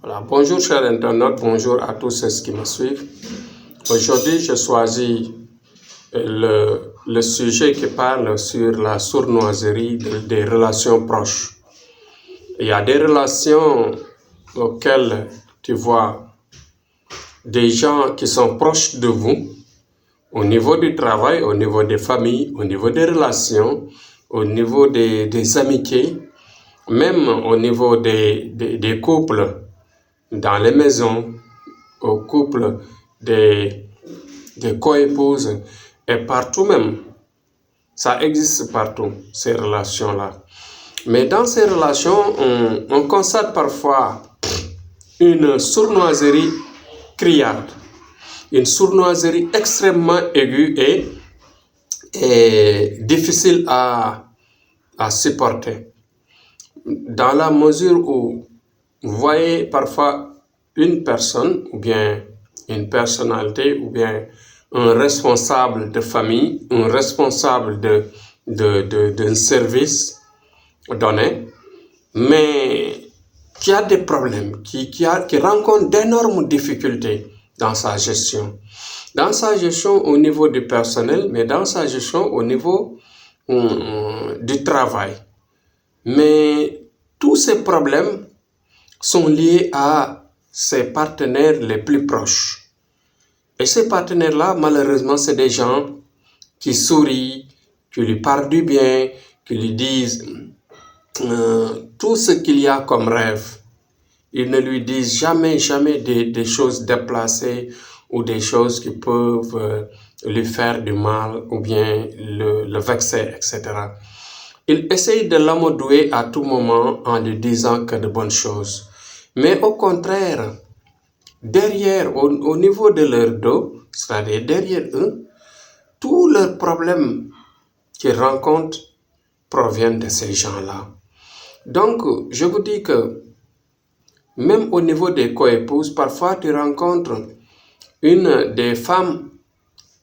Voilà. Bonjour chers internautes, bonjour à tous ceux qui me suivent. Aujourd'hui, j'ai choisi le sujet qui parle sur la sournoiserie des relations proches. Il y a des relations auxquelles tu vois des gens qui sont proches de vous, au niveau du travail, au niveau des familles, au niveau des relations, au niveau des amitiés, même au niveau des couples, dans les maisons, au couple des coépouses et partout même. Ça existe partout, ces relations-là. Mais dans ces relations, on constate parfois une sournoiserie criarde, une sournoiserie extrêmement aiguë et difficile à supporter. Dans la mesure où vous voyez parfois une personne ou bien une personnalité ou bien un responsable de famille, un responsable d'un service donné, mais qui a des problèmes, qui rencontre d'énormes difficultés dans sa gestion. Dans sa gestion au niveau du personnel, mais dans sa gestion au niveau du travail. Mais tous ces problèmes sont liés à ses partenaires les plus proches. Et ces partenaires-là, malheureusement, c'est des gens qui sourient, qui lui parlent du bien, qui lui disent tout ce qu'il y a comme rêve. Ils ne lui disent jamais des choses déplacées ou des choses qui peuvent lui faire du mal ou bien le vexer, etc. Ils essayent de l'amadouer à tout moment en lui disant que de bonnes choses. Mais au contraire, derrière, au niveau de leur dos, c'est-à-dire derrière eux, tous leurs problèmes qu'ils rencontrent proviennent de ces gens-là. Donc, je vous dis que même au niveau des coépouses, parfois tu rencontres une des femmes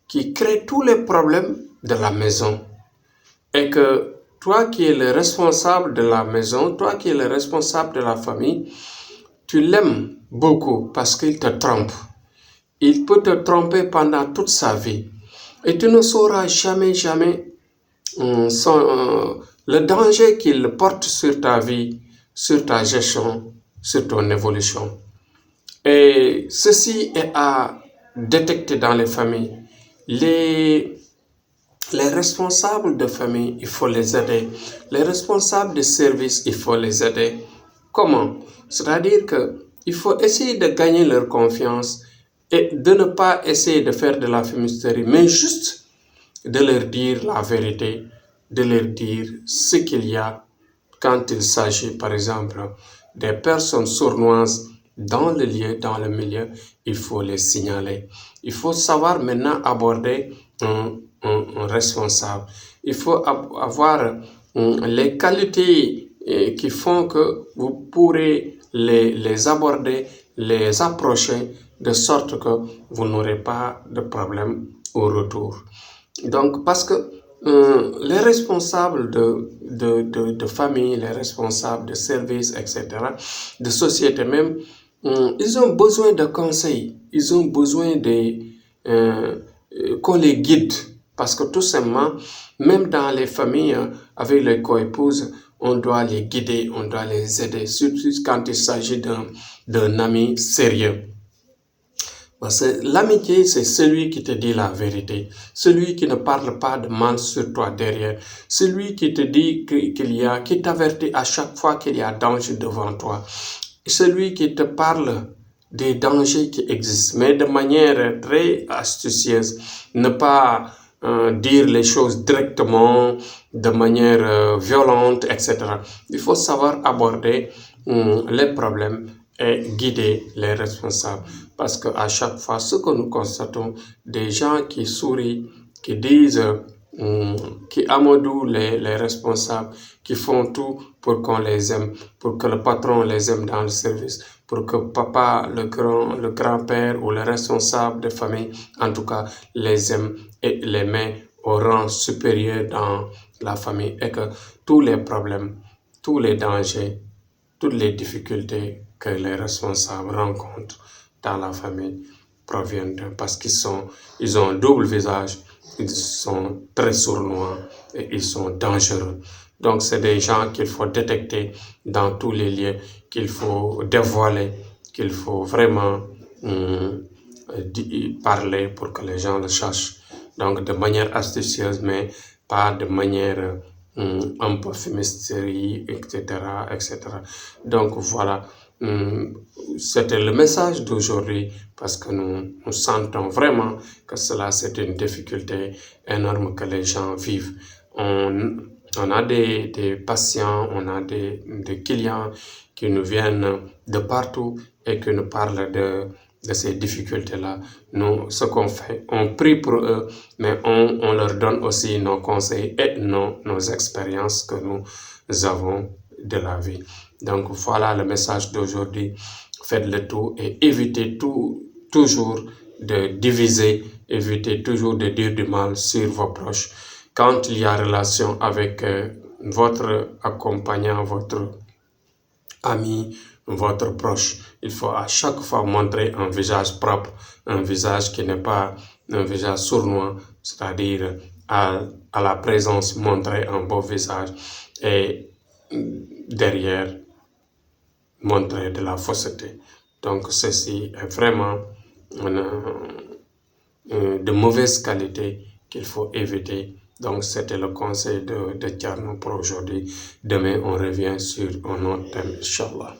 qui crée tous les problèmes de la maison. Et que toi qui es le responsable de la maison, toi qui es le responsable de la famille, tu l'aimes beaucoup parce qu'il te trompe. Il peut te tromper pendant toute sa vie. Et tu ne sauras jamais le danger qu'il porte sur ta vie, sur ta gestion, sur ton évolution. Et ceci est à détecter dans les familles. Les responsables de famille, il faut les aider. Les responsables de service, il faut les aider. Comment? C'est-à-dire qu'il faut essayer de gagner leur confiance et de ne pas essayer de faire de la fumisterie, mais juste de leur dire la vérité, de leur dire ce qu'il y a quand il s'agit, par exemple, des personnes sournoises dans le lieu, dans le milieu, il faut les signaler. Il faut savoir maintenant aborder un responsable. Il faut avoir les qualités qui font que vous pourrez les aborder, les approcher de sorte que vous n'aurez pas de problème au retour. Donc, parce que les responsables de famille, les responsables de services, etc., de société même, ils ont besoin de conseils, ils ont besoin qu'on les guide. Parce que tout simplement, même dans les familles avec les coépouses, on doit les guider, on doit les aider, surtout quand il s'agit d'un ami sérieux. Parce que l'amitié, c'est celui qui te dit la vérité, celui qui ne parle pas de mal sur toi derrière, celui qui te dit qui t'avertit à chaque fois qu'il y a danger devant toi, celui qui te parle des dangers qui existent, mais de manière très astucieuse, ne pas dire les choses directement, de manière violente, etc. Il faut savoir aborder les problèmes et guider les responsables. Parce qu'à chaque fois, ce que nous constatons, des gens qui sourient, qui disent, qui amadouent les responsables, qui font tout pour qu'on les aime, pour que le patron les aime dans le service, pour que papa, le grand-père ou le responsable de famille, en tout cas, les aime et les met au rang supérieur dans la famille et que tous les problèmes, tous les dangers, toutes les difficultés que les responsables rencontrent dans la famille proviennent d'eux, parce ils ont un double visage, ils sont très sournois et ils sont dangereux. Donc, c'est des gens qu'il faut détecter dans tous les lieux, qu'il faut dévoiler, qu'il faut vraiment parler pour que les gens le sachent. Donc, de manière astucieuse, mais pas de manière un peu fumisterie, etc., etc. Donc, voilà. C'était le message d'aujourd'hui parce que nous sentons vraiment que cela, c'est une difficulté énorme que les gens vivent. On a des patients, on a des clients qui nous viennent de partout et qui nous parlent de ces difficultés-là. Nous, ce qu'on fait, on prie pour eux, mais on leur donne aussi nos conseils et nos expériences que nous avons de la vie. Donc voilà le message d'aujourd'hui. Faites le tout et évitez toujours de diviser, évitez toujours de dire du mal sur vos proches. Quand il y a relation avec votre accompagnant, votre ami, votre proche, il faut à chaque fois montrer un visage propre, un visage qui n'est pas un visage sournois, c'est-à-dire à la présence montrer un beau visage et derrière montrer de la fausseté. Donc ceci est vraiment de mauvaise qualité qu'il faut éviter. Donc c'était le conseil de Thierno pour aujourd'hui. Demain on revient sur un autre thème, Inch'Allah.